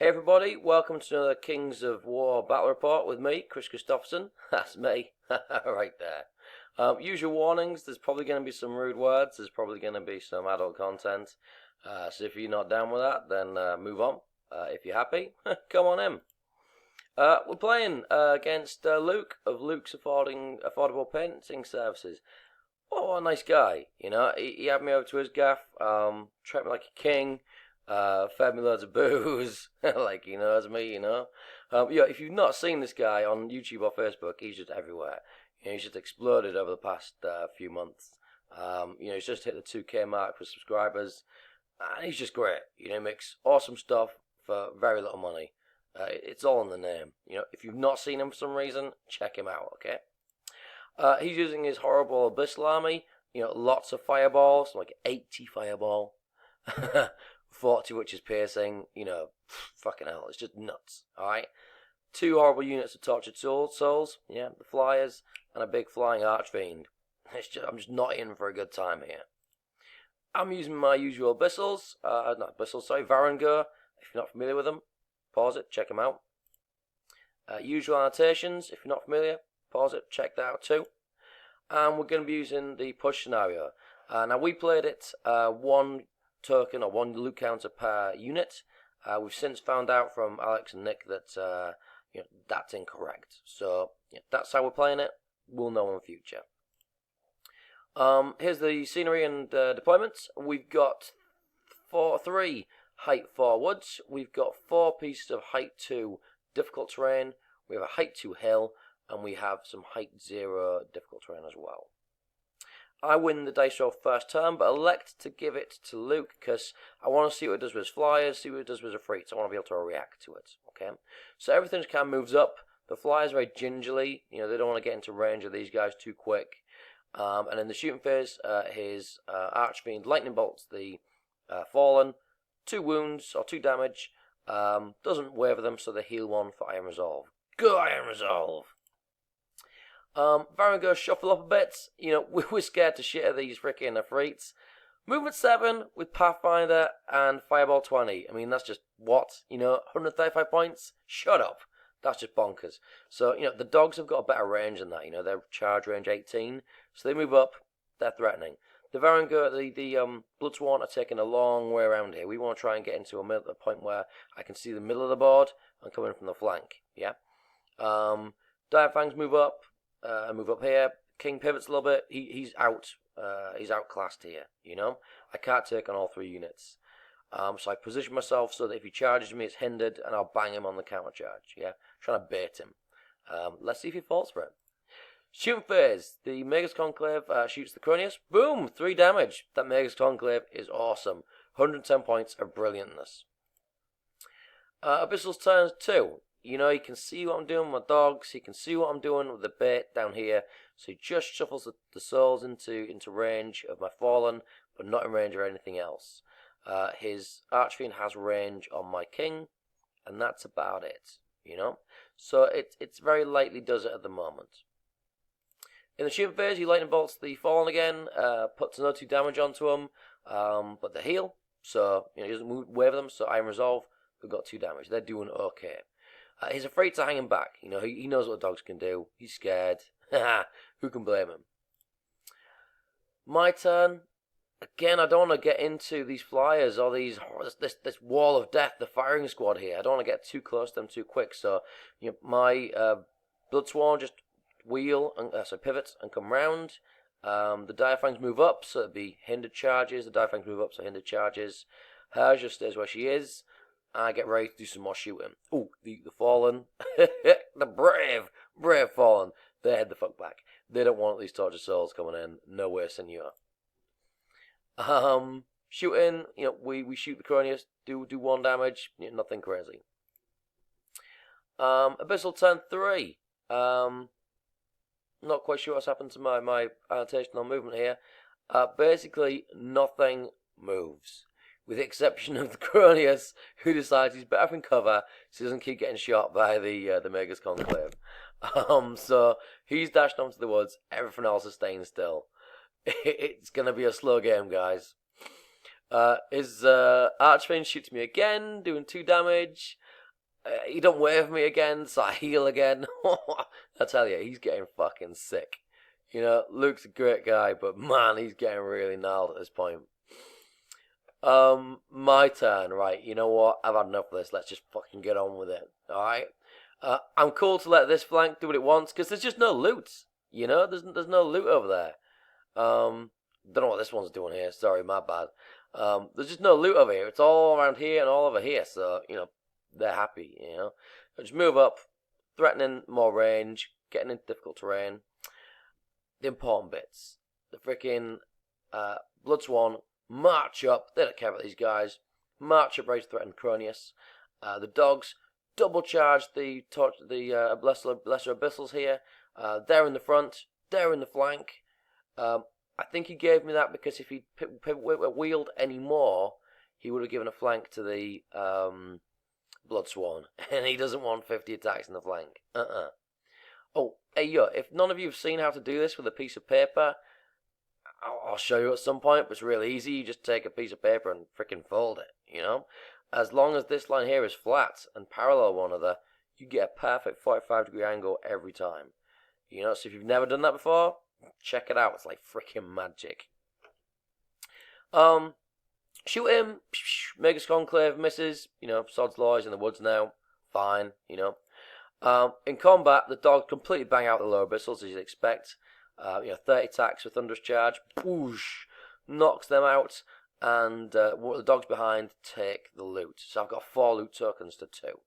Hey everybody, welcome to another Kings of War Battle Report with me, Chris Christopherson. That's me, right there. Usual warnings, there's probably going to be some rude words, there's probably going to be some adult content. So if you're not down with that, then move on. If you're happy, come on in. We're playing against Luke of Luke's Affordable Painting Services. What a nice guy, you know. He had me over to his gaff, treated me like a king. Fed me loads of booze, like he knows me, you know. Yeah, if you've not seen this guy on YouTube or Facebook, he's just everywhere. You know, he's just exploded over the past few months. He's just hit the 2K mark for subscribers, and he's just great. You know, he makes awesome stuff for very little money. It's all in the name. You know, if you've not seen him for some reason, check him out, okay? He's using his horrible Abyssal army. You know, lots of fireballs, like 80 fireball. 40 which is piercing, you know, fucking hell, it's just nuts, alright? 2 horrible units of tortured souls, yeah, the flyers, and a big flying archfiend. I'm just not in for a good time here. I'm using my usual abyssals, Varangur. If you're not familiar with them, pause it, check them out. Usual annotations, if you're not familiar, pause it, check that out too. And we're going to be using the push scenario. Now we played it one token or one loot counter per unit. We've since found out from Alex and Nick that that's incorrect. So that's how we're playing it. We'll know in future. Here's the scenery and deployments. We've got 3 height 4 woods. We've got 4 pieces of height 2 difficult terrain. We have a height 2 hill, and we have some height 0 difficult terrain as well. I win the dice roll first turn, but elect to give it to Luke because I want to see what it does with his flyers, see what it does with his efreets. I want to be able to react to it. Okay, so everything just kind of moves up. The flyers very gingerly. You know, they don't want to get into range of these guys too quick. And in the shooting phase, his archfiend lightning bolts the fallen. 2 wounds or 2 damage. Doesn't waver them, so they heal 1 for Iron Resolve. Go Iron Resolve! Varangur shuffle up a bit. You know, we're scared to shit of these freaking efreets. Movement 7 with Pathfinder and Fireball 20. I mean, that's just what? You know, 135 points? Shut up. That's just bonkers. So, you know, the dogs have got a better range than that. You know, their charge range 18. So they move up. They're threatening. The Varangur, the Bloodsworn are taking a long way around here. We want to try and get into a point where I can see the middle of the board and come in from the flank. Yeah. Direfangs move up. Move up here. King pivots a little bit. He's out. He's outclassed here. You know, I can't take on all 3 units. So I position myself so that if he charges me, it's hindered, and I'll bang him on the counter charge. Yeah, trying to bait him. Let's see if he falls for it. Shooting phase. The Magus Conclave shoots the Cronius. Boom! 3 damage. That Magus Conclave is awesome. 110 points of brilliantness. Abyssal's turn 2. You know, he can see what I'm doing with my dogs. He can see what I'm doing with the bait down here. So he just shuffles the souls into range of my fallen, but not in range of anything else. His Archfiend has range on my king, and that's about it. You know, so it's very lightly does it at the moment. In the shooting phase, he lightning bolts the fallen again, puts another 2 damage onto him, but they heal. So you know he doesn't waver them. So Iron Resolve, we've got 2 damage. They're doing okay. He's afraid to hang him back. You know, he knows what the dogs can do. He's scared. Who can blame him? My turn. Again, I don't want to get into these flyers or this wall of death, the firing squad here. I don't want to get too close to them too quick. So, you know, my Bloodsworn just wheel and pivot and come round. The Direfangs move up, so it'll be hindered charges. The Direfangs move up, so hindered charges. Hers just stays where she is. I get ready to do some more shooting. Oh, the Fallen. The brave Fallen. They head the fuck back. They don't want these tortured souls coming in. No way, senor. Shooting, you know, we shoot the Cronius, do 1 damage, you know, nothing crazy. Abyssal turn 3. Not quite sure what's happened to my annotation on movement here. Basically, nothing moves. With the exception of the Cronius, who decides he's better in cover so he doesn't keep getting shot by the Magus Conclave. So he's dashed onto the woods, everything else is staying still. It's going to be a slow game, guys. His Archfiend shoots me again, doing 2 damage. He don't wave me again, so I heal again. I tell you, he's getting fucking sick. Luke's a great guy, but man, he's getting really gnarled at this point. My turn, right? You know what? I've had enough of this. Let's just fucking get on with it. Alright? I'm cool to let this flank do what it wants, because there's just no loot. There's no loot over there. Don't know what this one's doing here. Sorry, my bad. There's just no loot over here. It's all around here and all over here, so, they're happy, I just move up, threatening more range, getting into difficult terrain. The important bits. The freaking Blood Swan march up. They don't care about these guys. March up, ready to threaten Cronius. The dogs double charge the lesser abyssals here. They're in the front. They're in the flank. I think he gave me that because if he wheeled any more, he would have given a flank to the Blood Swan, and he doesn't want 50 attacks in the flank. Oh, hey, if none of you have seen how to do this with a piece of paper, I'll show you at some point, but it's really easy. You just take a piece of paper and freaking fold it, As long as this line here is flat and parallel one another, you get a perfect 45-degree angle every time. So if you've never done that before, check it out. It's like freaking magic. Shoot him. Magus Conclave misses. Sod's Law is in the woods now. Fine, in combat, the dogs completely bang out the lower abyssals, as you'd expect. 30 attacks with Thunderous Charge. Whoosh, knocks them out. And the dogs behind take the loot. So I've got 4 loot tokens to 2.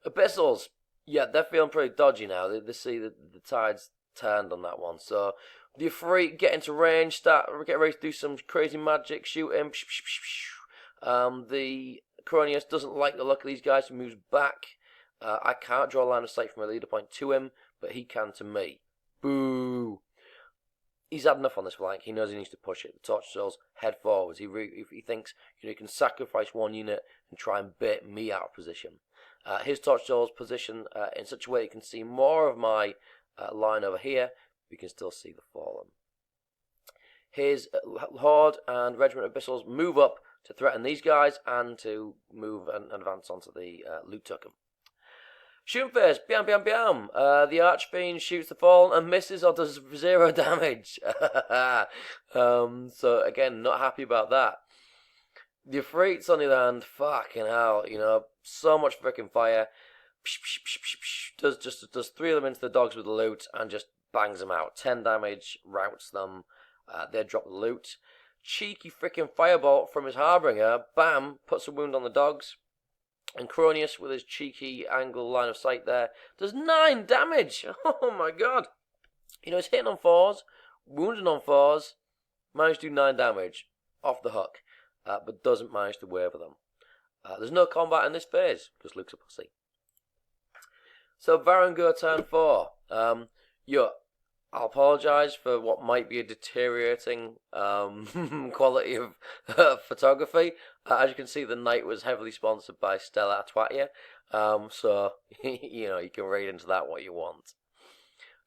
Abyssals. Yeah, they're feeling pretty dodgy now. They see the tide's turned on that one. So the Ifrit get into range, get ready to do some crazy magic, shoot him. The Cronius doesn't like the look of these guys, so moves back. I can't draw a line of sight from a leader point to him, but he can to me. Boo! He's had enough on this flank. He knows he needs to push it. The Torch Souls head forwards. He thinks he can sacrifice one unit and try and bait me out of position. His Torch Souls position in such a way you can see more of my line over here. We can still see the Fallen. His Horde and Regiment of Abyssals move up to threaten these guys and to move and advance onto the loot token. Shooting first, bam, bam, bam. The Archfiend shoots the Fallen and misses or does 0 damage. So again, not happy about that. The Ifrits, on the other hand, fucking hell, so much freaking fire. Does 3 of them into the dogs with the loot and just bangs them out. 10 damage, routs them. They drop the loot. Cheeky freaking firebolt from his Harbinger, bam, puts a wound on the dogs. And Cronius, with his cheeky angle line of sight there, does 9 damage. Oh my god. He's hitting on 4s, wounding on 4s, managed to do 9 damage off the hook, but doesn't manage to waver them. There's no combat in this phase, because Luke's a pussy. So Varangur turn 4. I'll apologise for what might be a deteriorating quality of photography. As you can see, the night was heavily sponsored by Stella Atwatia, so you can read into that what you want.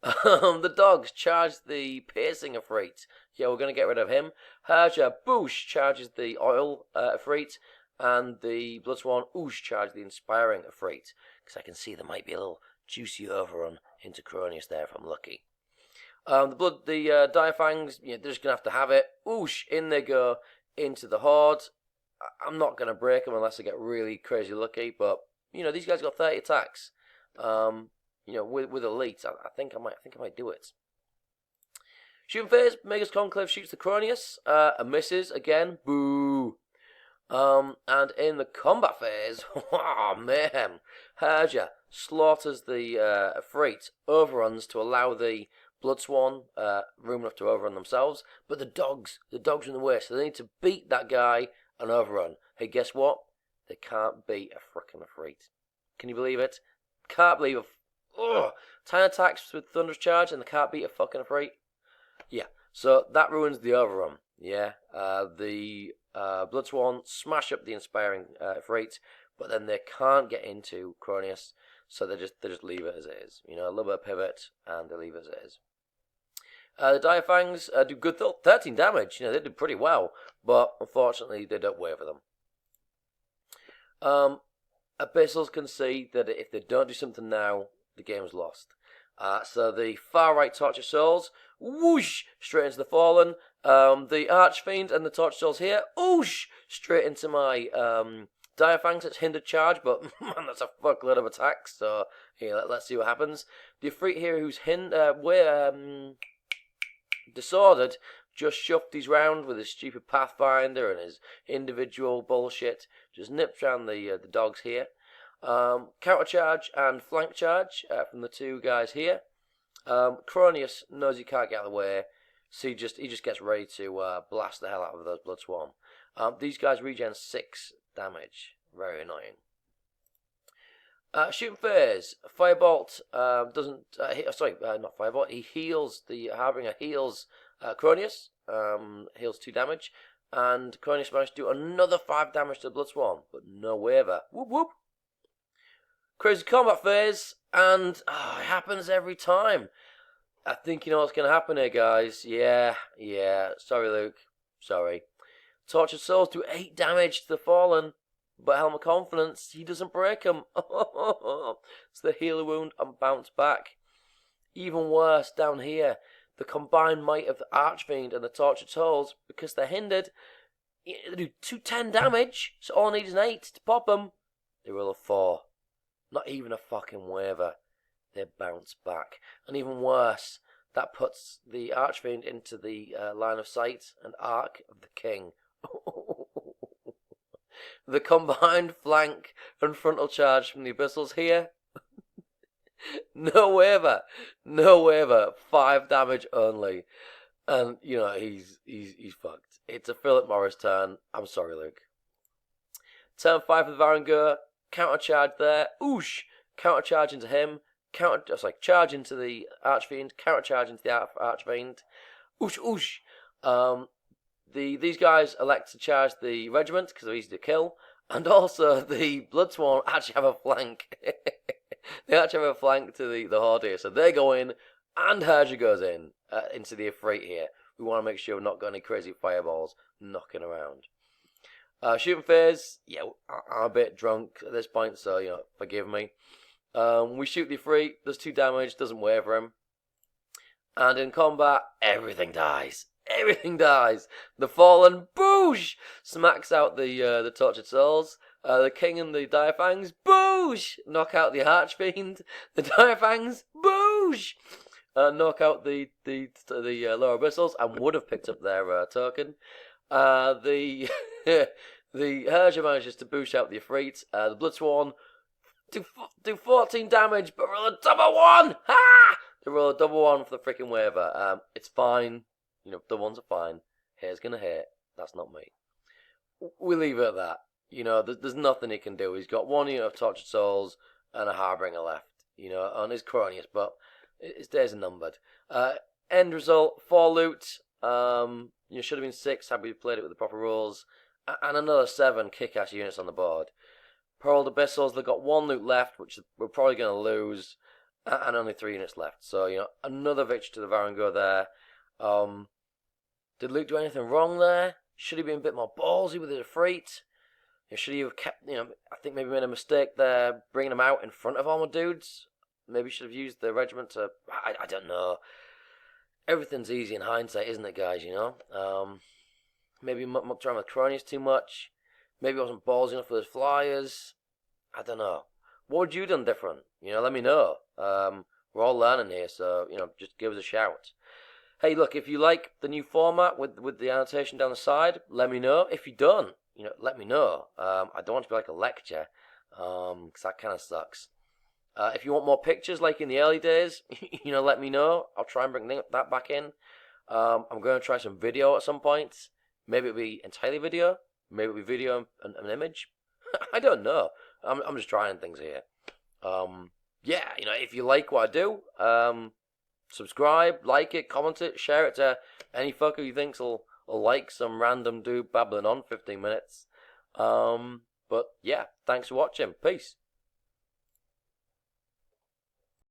The dogs charge the piercing Ifrit. Yeah, we're going to get rid of him. Herja Boosh charges the oil Ifrit, and the Blood Swan Oosh charges the inspiring Ifrit. Because I can see there might be a little juicy overrun into Cronius there if I'm lucky. The Direfangs, they're just going to have it. Oosh, in they go into the Horde. I'm not going to break them unless I get really crazy lucky, but, these guys got 30 attacks. With Elite, I think I might do it. Shooting phase, Magus Conclave shoots the Cronius, and misses again. Boo! And in the combat phase, oh man, Herja slaughters the Ifrit, overruns to allow the Blood Swan room enough to overrun themselves, but the dogs are in the way, so they need to beat that guy and overrun. Hey, guess what? They can't beat a frickin' Ifrit. Can you believe it? Can't believe it. 10 attacks with Thunderous Charge and they can't beat a fucking Ifrit. Yeah, so that ruins the overrun. Yeah, the Blood Swan smash up the inspiring Ifrit, but then they can't get into Cronius, so they just leave it as it is. A little bit of pivot and they leave it as it is. The Direfangs do good 13 damage. They did pretty well, but unfortunately they don't waver them. Abyssals can see that if they don't do something now, the game's lost. So the far right Torch of Souls, whoosh, straight into the Fallen. The Archfiend and the Torch of Souls here, whoosh, straight into my Diaphangs. It's hindered charge, but man, that's a fuckload of attacks. So here, let's see what happens. The Ifrit here, who's disordered, just shoved these round with his stupid Pathfinder and his individual bullshit. Just nips round the dogs here. Counter charge and flank charge from the two guys here. Cronius knows he can't get out of the way, so he just gets ready to blast the hell out of those Bloodswarm. These guys regen 6 damage. Very annoying. Shooting Phase. Firebolt doesn't... not Firebolt. He heals... The Harbinger heals Cronius. Heals 2 damage. And Cronius managed to do another 5 damage to the Bloodswarm, but no waiver. Whoop whoop. Crazy Combat Phase. And it happens every time. I think you know what's going to happen here, guys. Yeah. Sorry, Luke. Sorry. Tortured Souls do 8 damage to the Fallen. But Helm of Confidence, he doesn't break them. It's the Healer Wound and Bounce Back. Even worse, down here, the combined might of the Archfiend and the Tortured Souls, because they're hindered, they do 210 damage, so all I need is an 8 to pop them. They roll a 4. Not even a fucking waiver. They bounce back. And even worse, that puts the Archfiend into the line of sight and arc of the King. The combined flank and frontal charge from the Abyssals here. No waiver. 5 damage only. And, you know, he's fucked. It's a Philip Morris turn. I'm sorry, Luke. Turn 5 for the Varangur. Counter charge there. Oosh. Counter charge into him. Charge into the Archfiend. Counter charge into the Archfiend. Oosh. These guys elect to charge the regiment because they're easy to kill, and also the Bloodsworn actually have a flank. They actually have a flank to the horde here, so they go in, and Herja goes in into the Ifrit here. We want to make sure we've not got any crazy fireballs knocking around. Shooting Phase, yeah, I'm a bit drunk at this point, so you know, forgive me. We shoot the Ifrit, does 2 damage, doesn't waver him, and in combat, everything dies. Everything dies. The Fallen, boosh, smacks out the Tortured Souls. The King and the Diaphangs, boosh, knock out the Archfiend. The Diaphangs, boosh, knock out the Lower Abyssals, and would have picked up their token. The Herja manages to boosh out the Ifrit. The Bloodsworn do 14 damage, but roll a double 1. Ha! They roll a double 1 for the freaking waiver. It's fine. You know, the ones are fine. Hair's gonna hit. That's not me. We leave it at that. You know, there's nothing he can do. He's got 1 unit of Tortured Souls and a Harbinger left. You know, on his Cronius, but his days are numbered. End result, 4 loot. You should have been 6 had we played it with the proper rules. And another 7 kick-ass units on the board. Pearled Abyssals, they've got 1 loot left, which we're probably going to lose. And only 3 units left. So, you know, another victory to the Varangur there. Did Luke do anything wrong there? Should he have been a bit more ballsy with his Ifrit? Should he have kept, you know, I think maybe made a mistake there, bringing him out in front of all my dudes. Maybe should have used the regiment to, I don't know. Everything's easy in hindsight, isn't it, guys, you know? Maybe mucked around with Cronius too much. Maybe I wasn't ballsy enough with his flyers. I don't know. What would you have done different? You know, let me know. We're all learning here, so, you know, just give us a shout. Hey, look, if you like the new format with the annotation down the side, let me know. If you don't, you know, let me know. I don't want to be like a lecture, because that kind of sucks. If you want more pictures like in the early days, you know, let me know. I'll try and bring that back in. I'm going to try some video at some point. Maybe it'll be entirely video. Maybe it'll be video and an image. I don't know. I'm just trying things here. Yeah, you know, if you like what I do, subscribe, like it, comment it, share it to any fucker you thinks will like some random dude babbling on 15 minutes. But yeah, thanks for watching. Peace.